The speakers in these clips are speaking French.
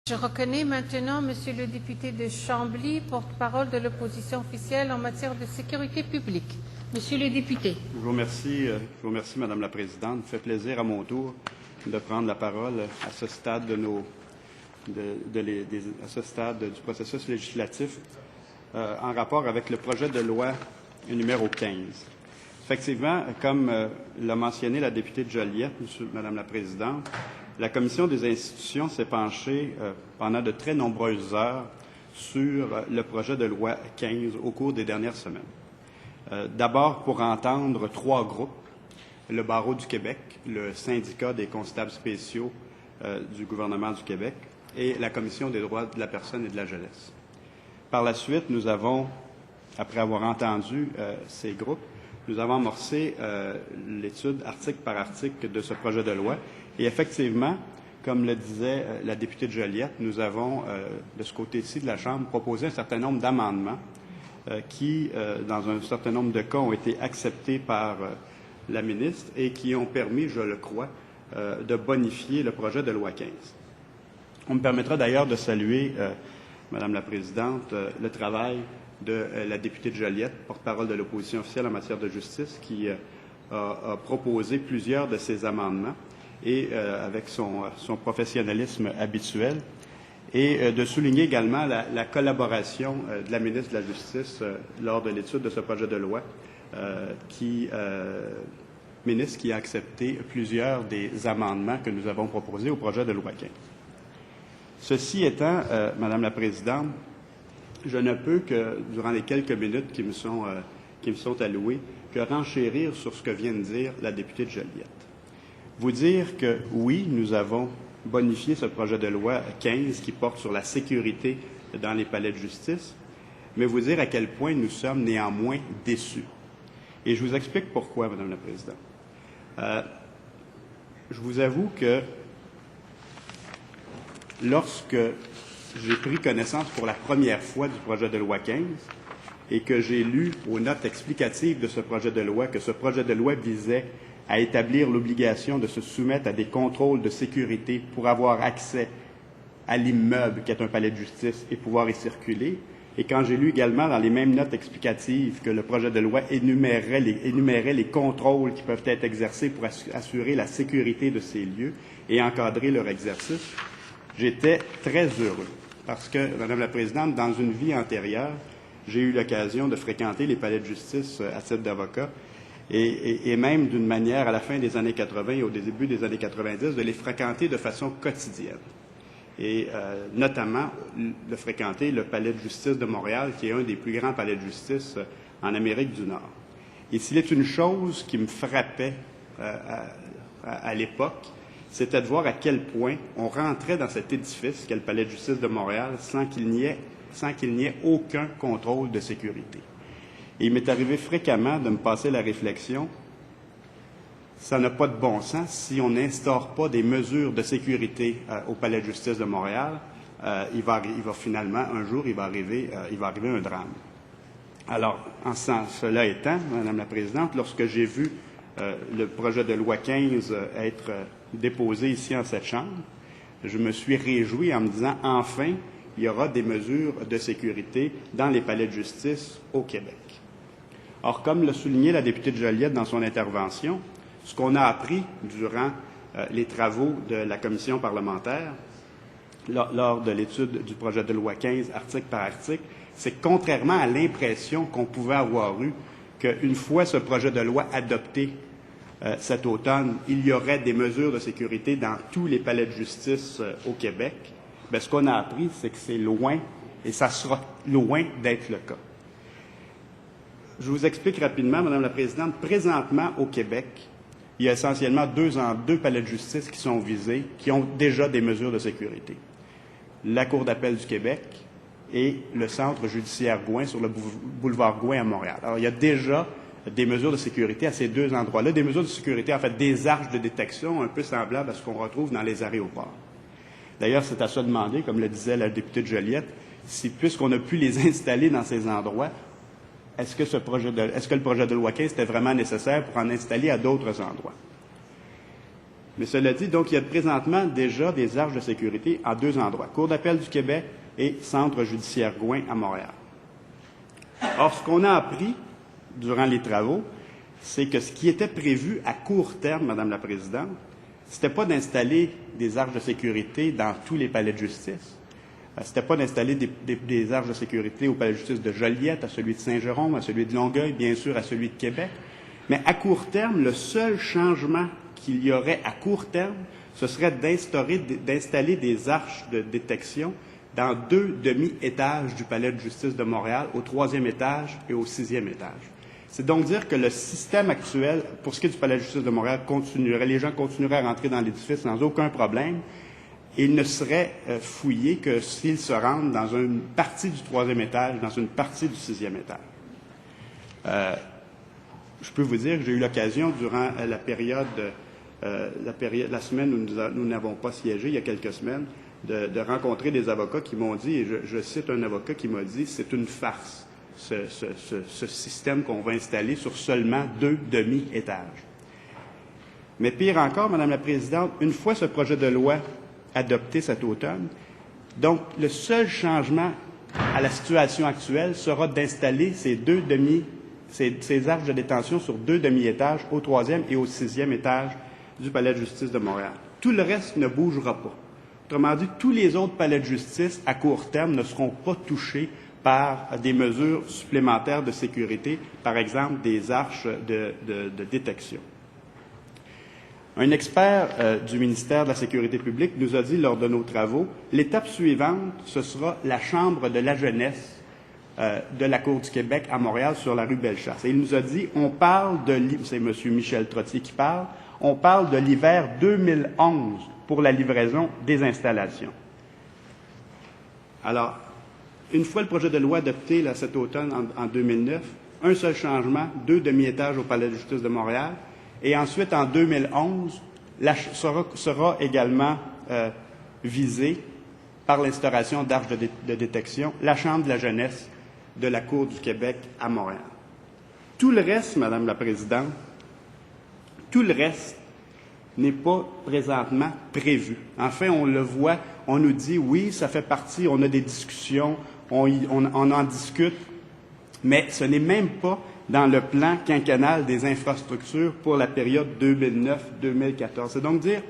Je reconnais maintenant Monsieur le député de Chambly, porte-parole de l'opposition officielle en matière de sécurité publique. Monsieur le député. Je vous remercie, Madame la Présidente. Il me fait plaisir à mon tour de prendre la parole à ce stade à ce stade du processus législatif en rapport avec le projet de loi numéro 15. Effectivement, comme l'a mentionné la députée de Joliette, Madame la Présidente, la Commission des institutions s'est penchée pendant de très nombreuses heures sur le projet de loi 15 au cours des dernières semaines. D'abord pour entendre trois groupes, le Barreau du Québec, le Syndicat des constables spéciaux du gouvernement du Québec et la Commission des droits de la personne et de la jeunesse. Par la suite, nous avons, après avoir entendu ces groupes, nous avons amorcé l'étude article par article de ce projet de loi. Et effectivement, comme le disait la députée de Joliette, nous avons, de ce côté-ci de la Chambre, proposé un certain nombre d'amendements qui, dans un certain nombre de cas, ont été acceptés par la ministre et qui ont permis, je le crois, de bonifier le projet de loi 15. On me permettra d'ailleurs de saluer, Madame la Présidente, le travail de la députée de Joliette, porte-parole de l'opposition officielle en matière de justice, qui a proposé plusieurs de ces amendements et avec son professionnalisme habituel, et de souligner également la collaboration de la ministre de la Justice lors de l'étude de ce projet de loi, ministre qui a accepté plusieurs des amendements que nous avons proposés au projet de loi 15. Ceci étant, Madame la Présidente, je ne peux que, durant les quelques minutes qui me sont allouées, que renchérir sur ce que vient de dire la députée de Joliette. Vous dire que, oui, nous avons bonifié ce projet de loi 15 qui porte sur la sécurité dans les palais de justice, mais vous dire à quel point nous sommes néanmoins déçus. Et je vous explique pourquoi, Madame la Présidente. Je vous avoue que lorsque j'ai pris connaissance pour la première fois du projet de loi 15 et que j'ai lu aux notes explicatives de ce projet de loi que ce projet de loi visait à établir l'obligation de se soumettre à des contrôles de sécurité pour avoir accès à l'immeuble qui est un palais de justice et pouvoir y circuler. Et quand j'ai lu également dans les mêmes notes explicatives que le projet de loi énumérait les contrôles qui peuvent être exercés pour assurer la sécurité de ces lieux et encadrer leur exercice, j'étais très heureux. Parce que, Madame la Présidente, dans une vie antérieure, j'ai eu l'occasion de fréquenter les palais de justice à titre d'avocat et même d'une manière, à la fin des années 80 et au début des années 90, de les fréquenter de façon quotidienne. Et notamment de fréquenter le palais de justice de Montréal, qui est un des plus grands palais de justice en Amérique du Nord. Et s'il est une chose qui me frappait à l'époque, c'était de voir à quel point on rentrait dans cet édifice qu'est le palais de justice de Montréal sans qu'il n'y ait aucun contrôle de sécurité. Et il m'est arrivé fréquemment de me passer la réflexion, ça n'a pas de bon sens si on n'instaure pas des mesures de sécurité au palais de justice de Montréal, il va finalement, un jour, il va arriver un drame. Alors, cela étant, Madame la Présidente, lorsque j'ai vu le projet de loi 15 être déposé ici en cette Chambre, je me suis réjoui en me disant, enfin, il y aura des mesures de sécurité dans les palais de justice au Québec. Or, comme l'a souligné la députée de Joliette dans son intervention, ce qu'on a appris durant les travaux de la commission parlementaire, lors de l'étude du projet de loi 15, article par article, c'est que contrairement à l'impression qu'on pouvait avoir eue qu'une fois ce projet de loi adopté cet automne, il y aurait des mesures de sécurité dans tous les palais de justice au Québec, bien, ce qu'on a appris, c'est que c'est loin, et ça sera loin d'être le cas. Je vous explique rapidement, Madame la Présidente. Présentement, au Québec, il y a essentiellement deux palais de justice qui sont visés, qui ont déjà des mesures de sécurité. La Cour d'appel du Québec et le Centre judiciaire Gouin sur le boulevard Gouin à Montréal. Alors, il y a déjà des mesures de sécurité à ces deux endroits-là, des mesures de sécurité, en fait, des arches de détection un peu semblables à ce qu'on retrouve dans les aéroports. D'ailleurs, c'est à se demander, comme le disait la députée de Joliette, si, puisqu'on a pu les installer dans ces endroits, est-ce que le projet de loi 15 était vraiment nécessaire pour en installer à d'autres endroits? Mais cela dit, donc, il y a présentement déjà des arches de sécurité à 2 endroits, Cour d'appel du Québec et Centre judiciaire Gouin à Montréal. Or, ce qu'on a appris durant les travaux, c'est que ce qui était prévu à court terme, Madame la Présidente, c'était pas d'installer des arches de sécurité dans tous les palais de justice. C'était pas d'installer des arches de sécurité au palais de justice de Joliette, à celui de Saint-Jérôme, à celui de Longueuil, bien sûr à celui de Québec. Mais à court terme, le seul changement qu'il y aurait à court terme, ce serait d'installer des arches de détection dans 2 demi-étages du palais de justice de Montréal, au 3e étage et au 6e étage. C'est donc dire que le système actuel, pour ce qui est du palais de justice de Montréal, continuerait, les gens continueraient à rentrer dans l'édifice sans aucun problème. Ils ne seraient fouillés que s'ils se rendent dans une partie du 3e étage, dans une partie du 6e étage. Je peux vous dire que j'ai eu l'occasion, durant la semaine où nous n'avons pas siégé, il y a quelques semaines, de rencontrer des avocats qui m'ont dit, et je cite un avocat qui m'a dit, c'est une farce, ce système qu'on va installer sur seulement 2 demi-étages. Mais pire encore, Madame la Présidente, une fois ce projet de loi adopté cet automne, donc le seul changement à la situation actuelle sera d'installer ces arches de détention sur 2 demi-étages au 3e et au 6e étage du palais de justice de Montréal. Tout le reste ne bougera pas. Autrement dit, tous les autres palais de justice à court terme ne seront pas touchés par des mesures supplémentaires de sécurité, par exemple des arches de détection. Un expert du ministère de la Sécurité publique nous a dit lors de nos travaux, l'étape suivante, ce sera la Chambre de la jeunesse de la Cour du Québec à Montréal sur la rue Bellechasse. Et il nous a dit, c'est M. Michel Trottier qui parle, on parle de l'hiver 2011 pour la livraison des installations. Alors, une fois le projet de loi adopté cet automne en 2009, un seul changement, 2 demi-étages au Palais de justice de Montréal, et ensuite en 2011, sera également visée par l'instauration d'arches de détection, la Chambre de la jeunesse de la Cour du Québec à Montréal. Tout le reste, Madame la Présidente, tout le reste n'est pas présentement prévu. Enfin, on le voit, on nous dit, oui, ça fait partie, on a des discussions, on en discute, mais ce n'est même pas dans le plan quinquennal des infrastructures pour la période 2009-2014. C'est donc dire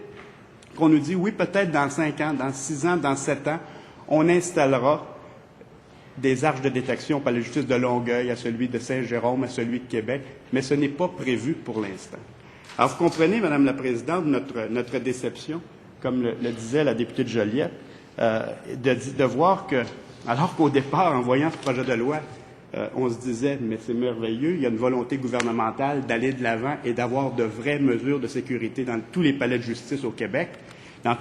qu'on nous dit, oui, peut-être dans 5 ans, dans 6 ans, dans 7 ans, on installera des arches de détection au palais de justice de Longueuil, à celui de Saint-Jérôme, à celui de Québec, mais ce n'est pas prévu pour l'instant. Alors, vous comprenez, Madame la Présidente, notre déception, comme le disait la députée de Joliette, de voir que, alors qu'au départ, en voyant ce projet de loi, on se disait, mais c'est merveilleux, il y a une volonté gouvernementale d'aller de l'avant et d'avoir de vraies mesures de sécurité dans tous les palais de justice au Québec, on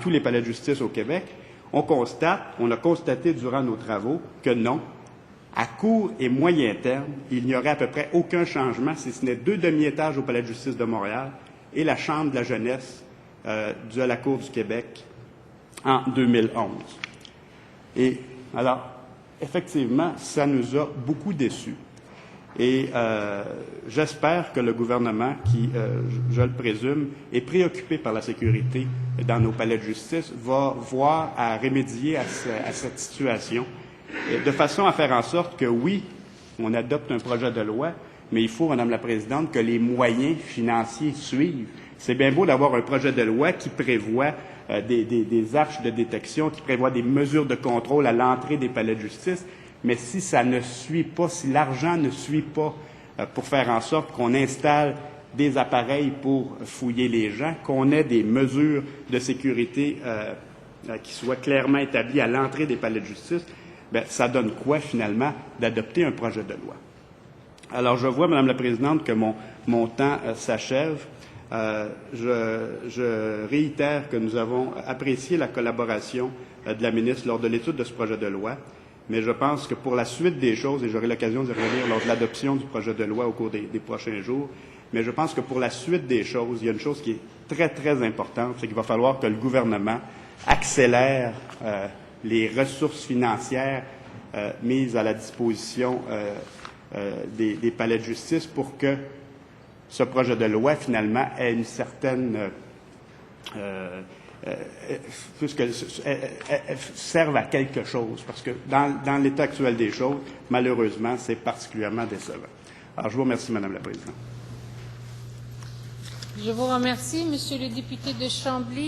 a constaté durant nos travaux que non, à court et moyen terme, il n'y aurait à peu près aucun changement, si ce n'est 2 demi-étages au Palais de justice de Montréal et la Chambre de la jeunesse de la Cour du Québec en 2011. Et alors, effectivement, ça nous a beaucoup déçus. Et j'espère que le gouvernement, qui, je le présume, est préoccupé par la sécurité dans nos palais de justice, va voir à remédier à cette situation, de façon à faire en sorte que, oui, on adopte un projet de loi, mais il faut, Madame la Présidente, que les moyens financiers suivent. C'est bien beau d'avoir un projet de loi qui prévoit des arches de détection, qui prévoit des mesures de contrôle à l'entrée des palais de justice, mais si ça ne suit pas, si l'argent ne suit pas pour faire en sorte qu'on installe des appareils pour fouiller les gens, qu'on ait des mesures de sécurité qui soient clairement établies à l'entrée des palais de justice, bien, ça donne quoi, finalement, d'adopter un projet de loi? Alors, je vois, Madame la Présidente, que mon temps s'achève. Je réitère que nous avons apprécié la collaboration de la ministre lors de l'étude de ce projet de loi, mais je pense que pour la suite des choses, et j'aurai l'occasion d'y revenir lors de l'adoption du projet de loi au cours des prochains jours, mais je pense que pour la suite des choses, il y a une chose qui est très, très importante, c'est qu'il va falloir que le gouvernement accélère les ressources financières mises à la disposition des palais de justice pour que ce projet de loi, finalement, ait une certaine puisqu'elles servent à quelque chose, parce que dans l'état actuel des choses, malheureusement, c'est particulièrement décevant. Alors, je vous remercie, Madame la Présidente. Je vous remercie, Monsieur le député de Chambly.